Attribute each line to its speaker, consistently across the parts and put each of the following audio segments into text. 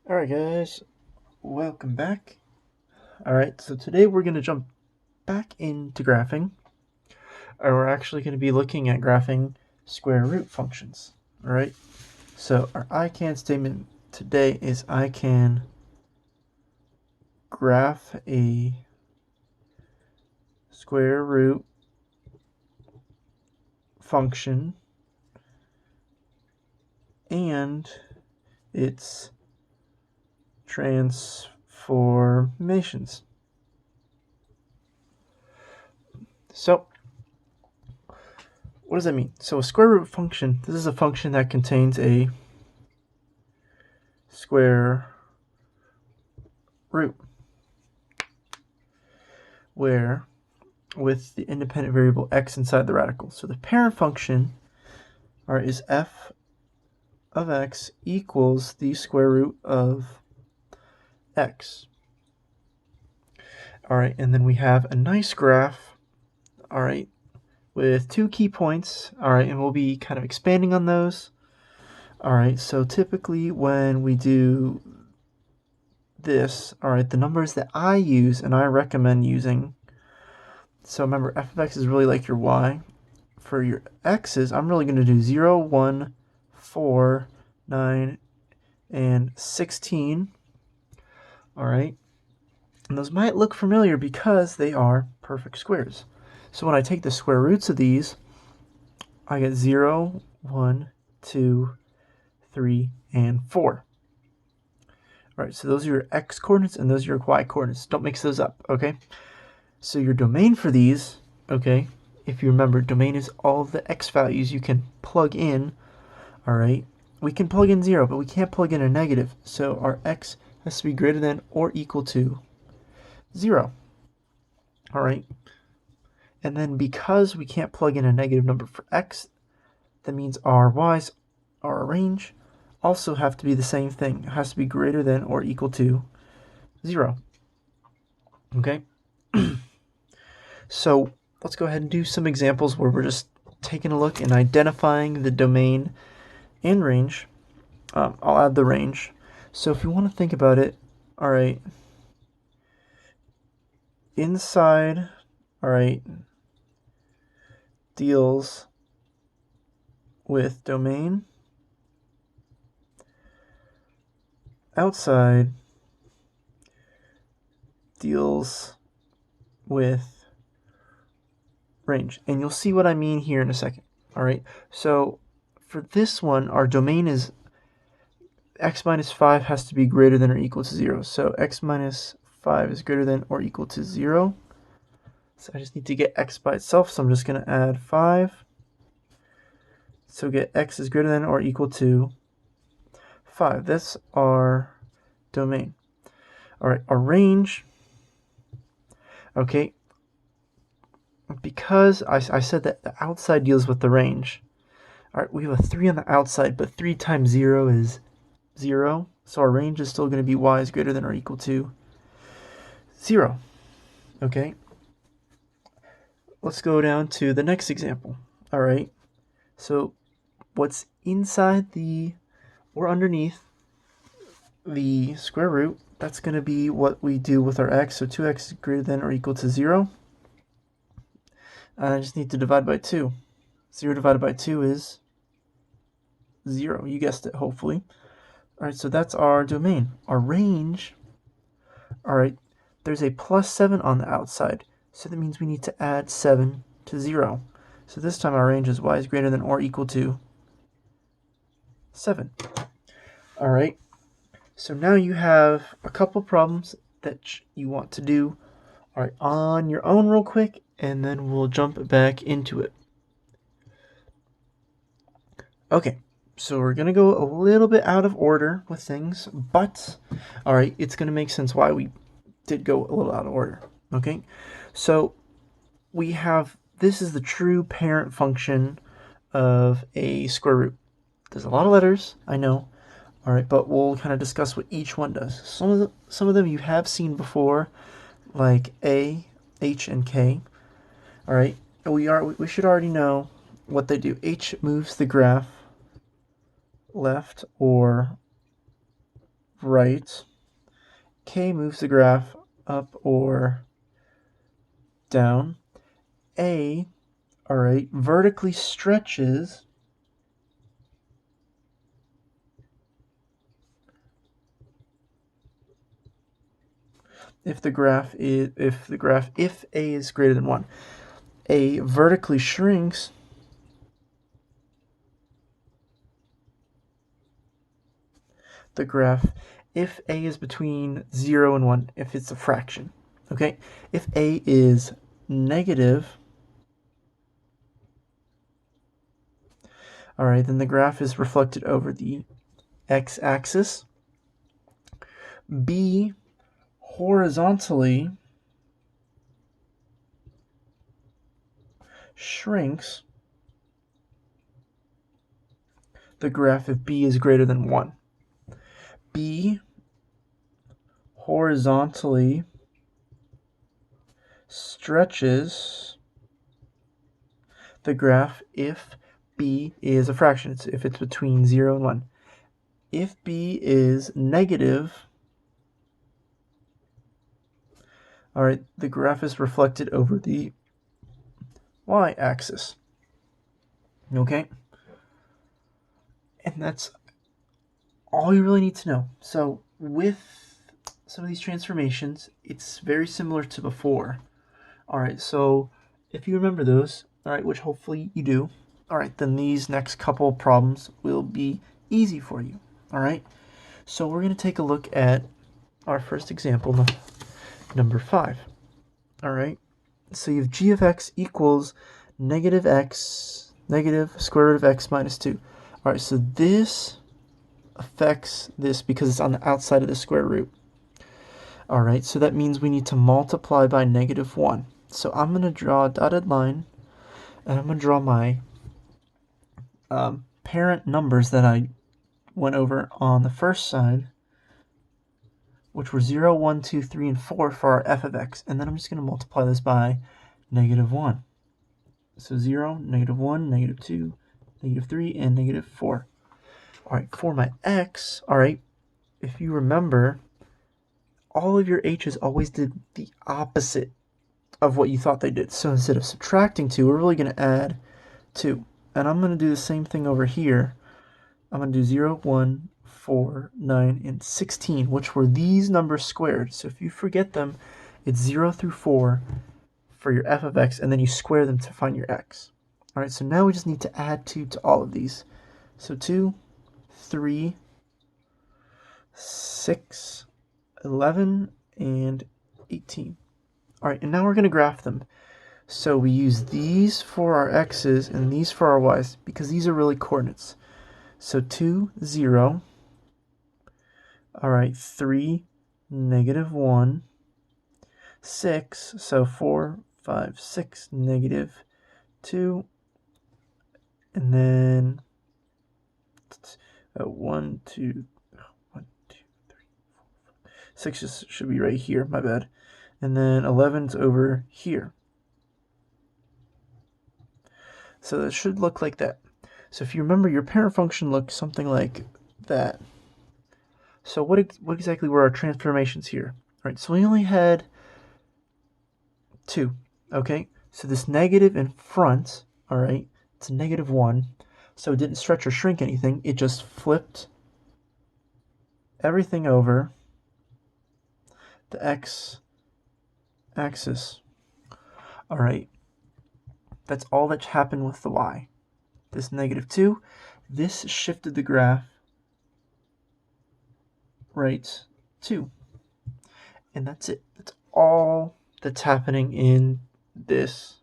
Speaker 1: Alright guys, welcome back. Alright, so today we're going to jump back into graphing. We're actually going to be looking at graphing square root functions. Alright, so our I can statement today is I can graph a square root function and its transformations. So, what does that mean? So a square root function, this is a function that contains a square root, where with the independent variable x inside the radical. So the parent function is f of x equals the square root of x. Alright, and then we have a nice graph, alright, with two key points, alright, and we'll be kind of expanding on those. Alright, so typically when we do this, alright, the numbers that I use and I recommend using, so remember f of x is really like your y. For your x's, I'm really going to do 0, 1, 4, 9, and 16. Alright, and those might look familiar because they are perfect squares. So when I take the square roots of these, I get 0, 1, 2, 3, and 4. Alright, so those are your x coordinates and those are your y coordinates. Don't mix those up, okay? So your domain for these, okay, if you remember, domain is all of the x values you can plug in, alright? We can plug in 0, but we can't plug in a negative. So our x has to be greater than or equal to 0. Alright? And then because we can't plug in a negative number for x, that means our y's, our range, also have to be the same thing. It has to be greater than or equal to 0. Okay? So let's go ahead and do some examples where we're just taking a look and identifying the domain and range. I'll add the range. So if you want to think about it, alright, inside, alright, deals with domain, outside deals with range. And you'll see what I mean here in a second. Alright, so for this one, our domain is x minus 5 has to be greater than or equal to 0. So x minus 5 is greater than or equal to 0. So I just need to get x by itself, so I'm just going to add 5. So get x is greater than or equal to 5. That's our domain. Alright, our range, okay, because I said that the outside deals with the range. Alright, we have a 3 on the outside, but 3 times 0 is 0. So our range is still going to be y is greater than or equal to 0. Okay, let's go down to the next example. Alright, so what's inside the or underneath the square root, that's going to be what we do with our x. So 2x is greater than or equal to 0. I just need to divide by 2. 0 divided by 2 is 0. You guessed it, hopefully. Alright, so that's our domain. Our range, alright, there's a plus 7 on the outside. So that means we need to add 7 to 0. So this time our range is y is greater than or equal to 7. Alright, so now you have a couple problems that you want to do, alright, on your own real quick, and then we'll jump back into it. Okay, so we're going to go a little bit out of order with things, but, alright, it's going to make sense why we did go a little out of order. Okay, so we have, this is the true parent function of a square root. There's a lot of letters, I know, alright, but we'll kind of discuss what each one does. Some of them you have seen before, like A, H, and K. Alright, we should already know what they do. H moves the graph left or right, K moves the graph up or down. A, all right, vertically stretches if A is greater than 1. A vertically shrinks the graph if A is between 0 and 1, if it's a fraction. Okay? If A is negative, all right, then the graph is reflected over the x-axis. B, horizontally shrinks the graph if B is greater than 1. B horizontally stretches the graph if B is a fraction, if it's between 0 and 1. If B is negative, all right, the graph is reflected over the y-axis. Okay? And that's all you really need to know. So with some of these transformations, it's very similar to before. All right, so if you remember those, all right, which hopefully you do, all right, then these next couple problems will be easy for you. All right, so we're going to take a look at our first example, number 5. All right, so you have g of x equals negative square root of x minus 2. All right, so this affects this because it's on the outside of the square root. All right, so that means we need to multiply by negative 1. So I'm going to draw a dotted line, and I'm going to draw my parent numbers that I went over on the first side, which were 0, 1, 2, 3, and 4 for our f of x. And then I'm just going to multiply this by negative 1. So 0, negative 1, negative 2, negative 3, and negative 4. All right, for my x, all right, if you remember, all of your h's always did the opposite of what you thought they did. So instead of subtracting 2, we're really going to add 2. And I'm going to do the same thing over here. I'm going to do 0, 1, 4, 9, and 16, which were these numbers squared. So if you forget them, it's 0 through 4 for your f of x, and then you square them to find your x. All right, so now we just need to add 2 to all of these. So 2, 3, 6, 11, and 18. All right, and now we're going to graph them. So we use these for our x's and these for our y's because these are really coordinates. So 2, 0. All right, 3, negative 1. 6, so 4, 5, 6, negative 2. And then 1, 2, 1, 2, 3, 4, 5. 6 should be right here, my bad. And then 11's over here. So that should look like that. So if you remember, your parent function looked something like that. So what exactly were our transformations here? All right, so we only had 2, okay? So this negative in front, all right, it's a negative 1. So it didn't stretch or shrink anything. It just flipped everything over the x-axis. All right, that's all that happened with the y. This negative 2, this shifted the graph right 2. And that's it. That's all that's happening in this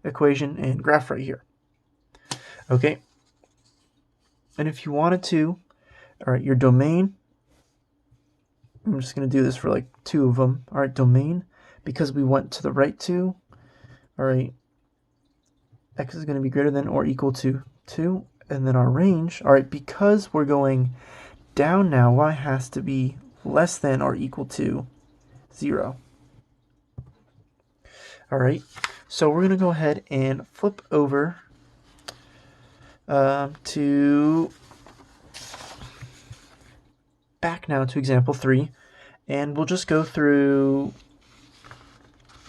Speaker 1: equation and graph right here. Okay? And if you wanted to, all right, your domain, I'm just going to do this for like 2 of them. All right, domain, because we went to the right 2, all right, x is going to be greater than or equal to 2. And then our range, all right, because we're going down now, y has to be less than or equal to 0. All right, so we're going to go ahead and flip over to back now to example 3, and we'll just go through...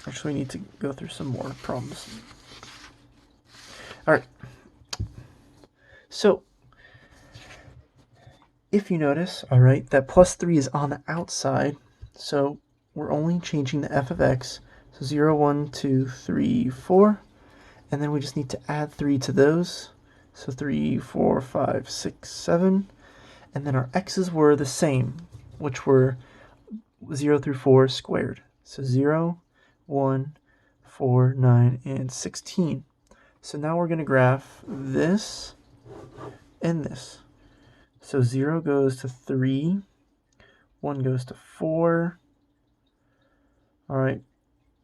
Speaker 1: Actually, we need to go through some more problems. All right. So, if you notice, all right, that plus 3 is on the outside, so we're only changing the f of x. So 0, 1, 2, 3, 4, and then we just need to add 3 to those. So 3, 4, 5, 6, 7, and then our x's were the same, which were 0 through 4 squared. So 0, 1, 4, 9, and 16. So now we're going to graph this and this. So 0 goes to 3, 1 goes to 4, all right,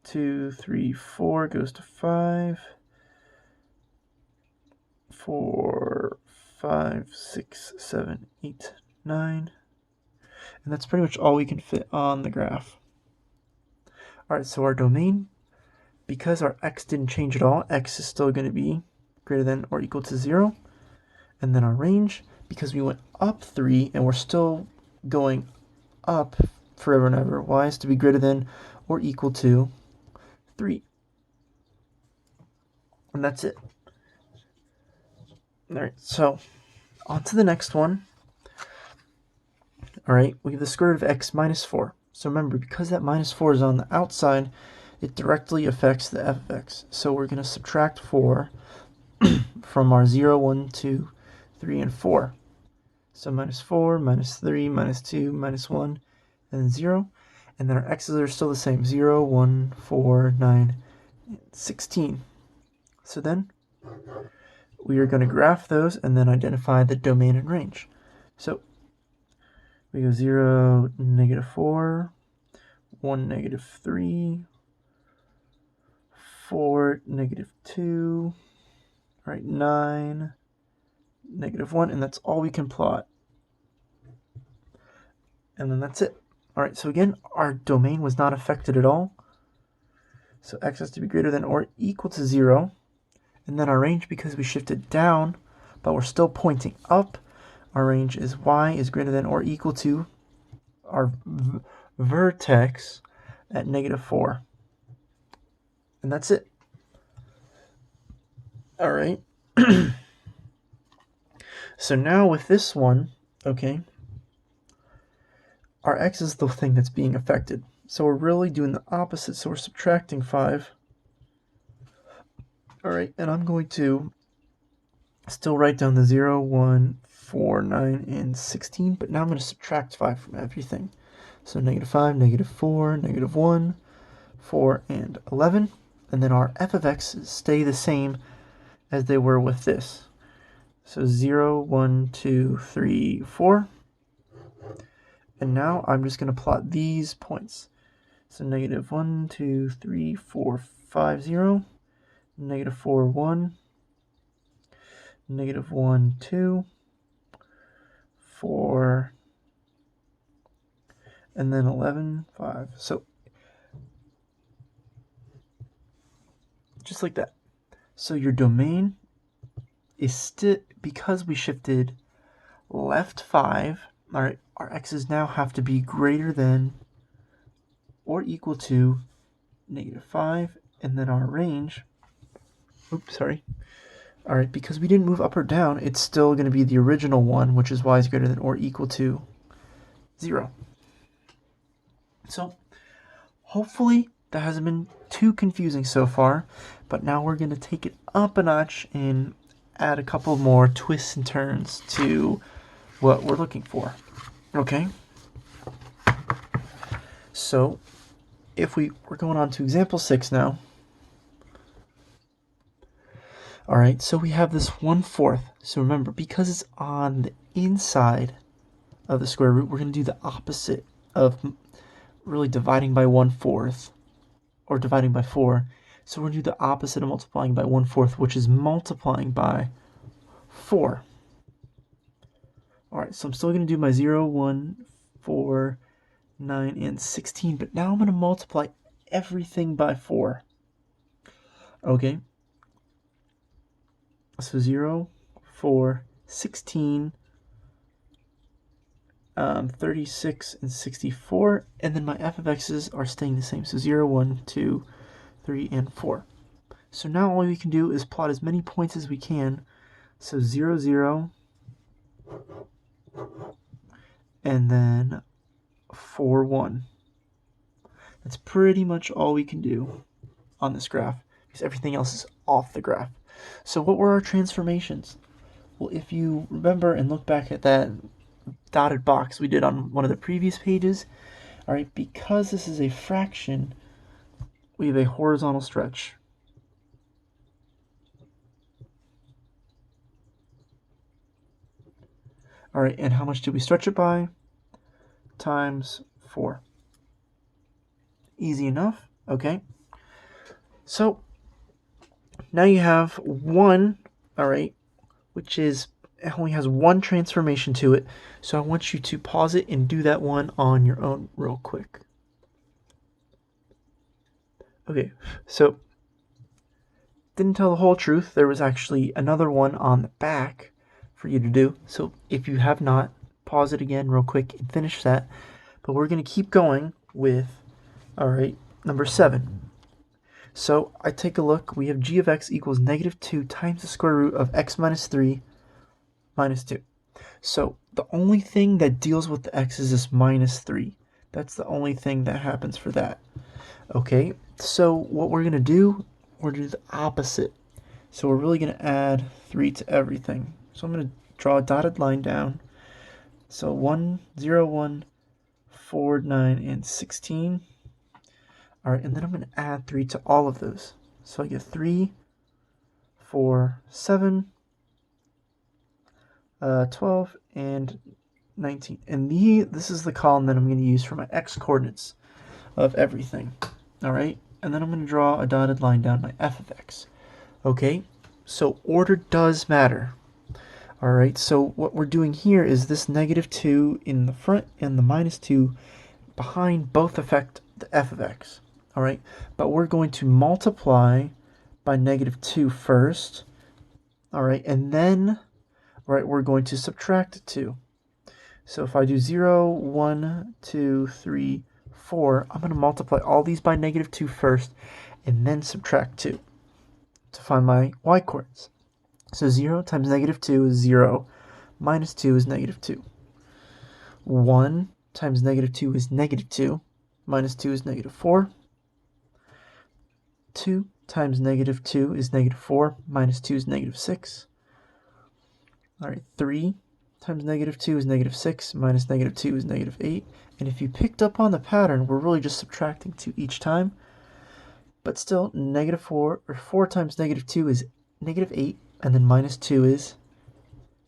Speaker 1: 2, 3, 4 goes to 5, 4, 5, 6, 7, 8, 9, and that's pretty much all we can fit on the graph. All right, so our domain, because our x didn't change at all, x is still going to be greater than or equal to 0, and then our range, because we went up 3 and we're still going up forever and ever, y is to be greater than or equal to 3. And that's it. All right, so on to the next one. All right, we have the square root of x minus 4. So remember, because that minus 4 is on the outside, it directly affects the f of x. So we're going to subtract 4 from our 0, 1, 2, 3, and 4. So minus 4, minus 3, minus 2, minus 1, and then 0. And then our x's are still the same, 0, 1, 4, 9, and 16. So then we are going to graph those and then identify the domain and range. So we go 0, -4, 1, -3, 4, -2, all right, 9, -1, and that's all we can plot. And then that's it. All right, so again, our domain was not affected at all. So x has to be greater than or equal to 0. And then our range, because we shifted down, but we're still pointing up, our range is y is greater than or equal to our vertex at -4. And that's it. All right. So now with this one, okay, our x is the thing that's being affected. So we're really doing the opposite. So we're subtracting 5. All right, and I'm going to still write down the 0, 1, 4, 9, and 16, but now I'm going to subtract 5 from everything. So -5, -4, -1, 4, and 11. And then our f of x stay the same as they were with this. So 0, 1, 2, 3, 4. And now I'm just going to plot these points. So -1, 2, 3, 4, 5, 0, -4, 1, -1, 2, 4, and then 11, 5. So just like that. So your domain is still, because we shifted left 5, all right, our x's now have to be greater than or equal to -5, and then our range, oops, sorry. All right, because we didn't move up or down, it's still going to be the original one, which is y is greater than or equal to 0. So hopefully that hasn't been too confusing so far, but now we're going to take it up a notch and add a couple more twists and turns to what we're looking for. Okay? So if we're going on to example 6 now. All right, so we have this 1/4. So remember, because it's on the inside of the square root, we're going to do the opposite of really dividing by 1/4 or dividing by 4. So we're going to do the opposite of multiplying by 1/4, which is multiplying by 4. All right, so I'm still going to do my 0, 1, 4, 9, and 16, but now I'm going to multiply everything by 4. Okay. So 0, 4, 16, 36 and 64, and then my f of x's are staying the same, so 0, 1, 2, 3, and 4. So now all we can do is plot as many points as we can, so 0, 0, and then 4, 1. That's pretty much all we can do on this graph, because everything else is off the graph. So what were our transformations? Well, if you remember and look back at that dotted box we did on one of the previous pages, all right, because this is a fraction, we have a horizontal stretch. All right, and how much did we stretch it by? Times 4. Easy enough, okay? So now you have 1, all right, which is, it only has one transformation to it. So I want you to pause it and do that one on your own real quick. Okay, so didn't tell the whole truth. There was actually another one on the back for you to do. So if you have not, pause it again real quick and finish that. But we're going to keep going with, all right, number 7. So I take a look. We have g of x equals negative 2 times the square root of x minus 3 minus 2. So the only thing that deals with the x is this minus 3. That's the only thing that happens for that. Okay, so what we're going to do, we're going to do the opposite. So we're really going to add 3 to everything. So I'm going to draw a dotted line down. So 1, 0, 1, 4, 9, and 16. All right, and then I'm going to add 3 to all of those. So I get 3, 4, 7, 12, and 19. And this is the column that I'm going to use for my x-coordinates of everything. All right, and then I'm going to draw a dotted line down my f of x. Okay, so order does matter. All right, so what we're doing here is this negative 2 in the front and the minus 2 behind both affect the f of x. All right, but we're going to multiply by negative 2 first. All right, and then, all right, we're going to subtract 2. So if I do 0, 1, 2, 3, 4, I'm going to multiply all these by negative 2 first and then subtract 2 to find my y-coordinates. So 0 times negative 2 is 0, minus 2 is negative 2. 1 times negative 2 is negative 2, minus 2 is negative 4. 2 times negative 2 is negative 4, minus 2 is negative 6. All right, 3 times negative 2 is negative 6, minus negative 2 is negative 8. And if you picked up on the pattern, we're really just subtracting 2 each time. But still, negative 4, or 4 times negative 2 is negative 8, and then minus 2 is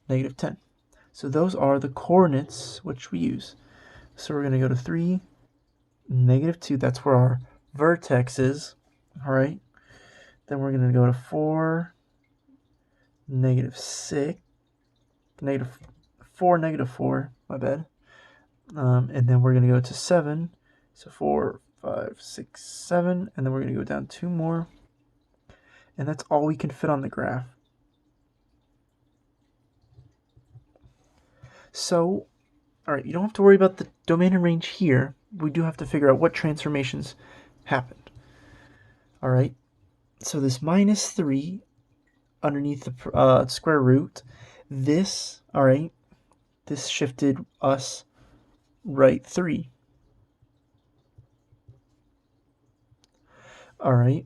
Speaker 1: negative 10. So those are the coordinates which we use. So we're going to go to 3, negative 2, that's where our vertex is. All right. Then we're going to go to 4, negative 6, negative 4, negative 4, my bad. And then we're going to go to 7. So 4, 5, 6, 7. And then we're going to go down 2 more. And that's all we can fit on the graph. So, all right, you don't have to worry about the domain and range here. We do have to figure out what transformations happened. All right, so this minus 3 underneath the square root, this, all right, this shifted us right 3. All right,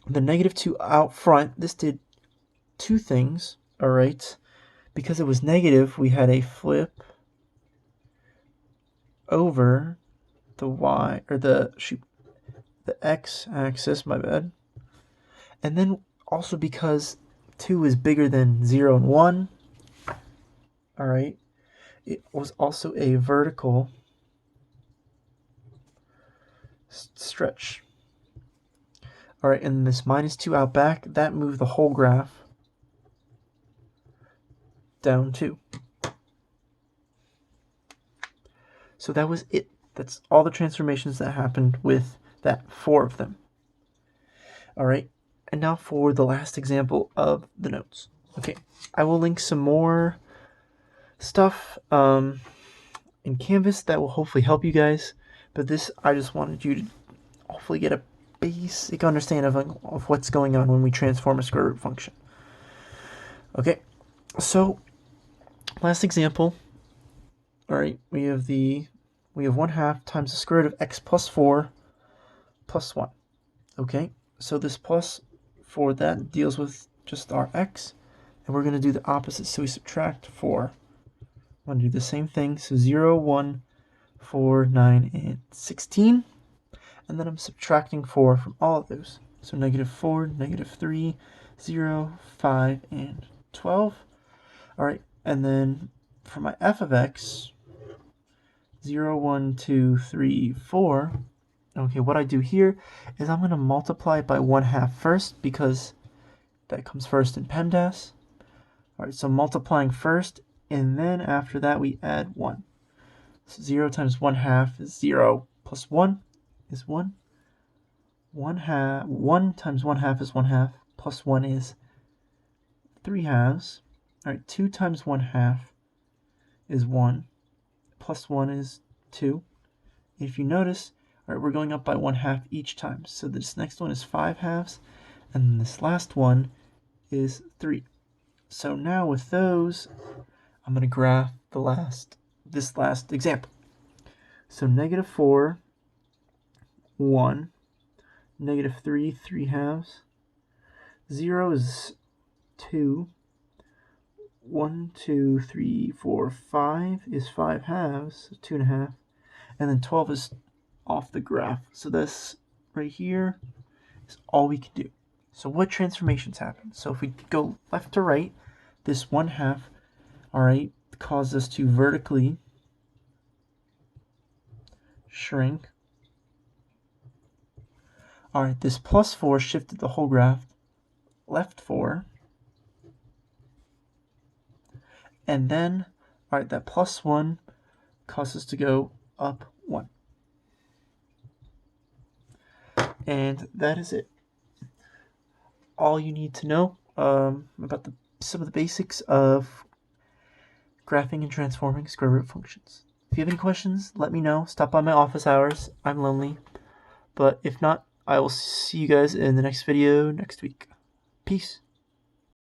Speaker 1: the negative 2 out front, this did 2 things, all right. Because it was negative, we had a flip over the y, or the x-axis, my bad. And then also because 2 is bigger than 0 and 1, all right, it was also a vertical stretch. All right, and this minus 2 out back, that moved the whole graph down 2. So that was it. That's all the transformations that happened with that, 4 of them. All right, and now for the last example of the notes. Okay, I will link some more stuff in Canvas that will hopefully help you guys. But this, I just wanted you to hopefully get a basic understanding of what's going on when we transform a square root function. Okay, so last example. All right, we have 1/2 times the square root of x plus 4 plus 1. Okay, so this plus 4, that deals with just our x, and we're going to do the opposite. So we subtract 4. I'm going to do the same thing. So 0, 1, 4, 9, and 16. And then I'm subtracting 4 from all of those. So -4, -3, 0, 5, and 12. All right, and then for my f of x, 0, 1, 2, 3, 4. Okay, what I do here is I'm going to multiply it by 1/2 first because that comes first in PEMDAS. All right, so multiplying first, and then after that we add 1. So 0 times 1/2 is 0, plus 1 is 1. 1 times 1/2 is 1/2, plus 1 is 3/2. All right, 2 times 1/2 is 1, plus 1 is 2. If you notice, all right, we're going up by 1/2 each time. So this next one is 5/2, and then this last one is 3. So now with those, I'm going to graph this last example. So -4, 1, -3, 3/2. 0 is 2. 1, 2, 3, 4, 5 is 5/2, so 2.5. And then 12 is off the graph. So this right here is all we can do. So what transformations happen? So if we go left to right, this 1/2, all right, causes us to vertically shrink. All right, this plus 4 shifted the whole graph left 4. And then, all right, that plus 1 causes us to go up 1. And that is it. All you need to know about some of the basics of graphing and transforming square root functions. If you have any questions, let me know. Stop by my office hours. I'm lonely. But if not, I will see you guys in the next video next week. Peace.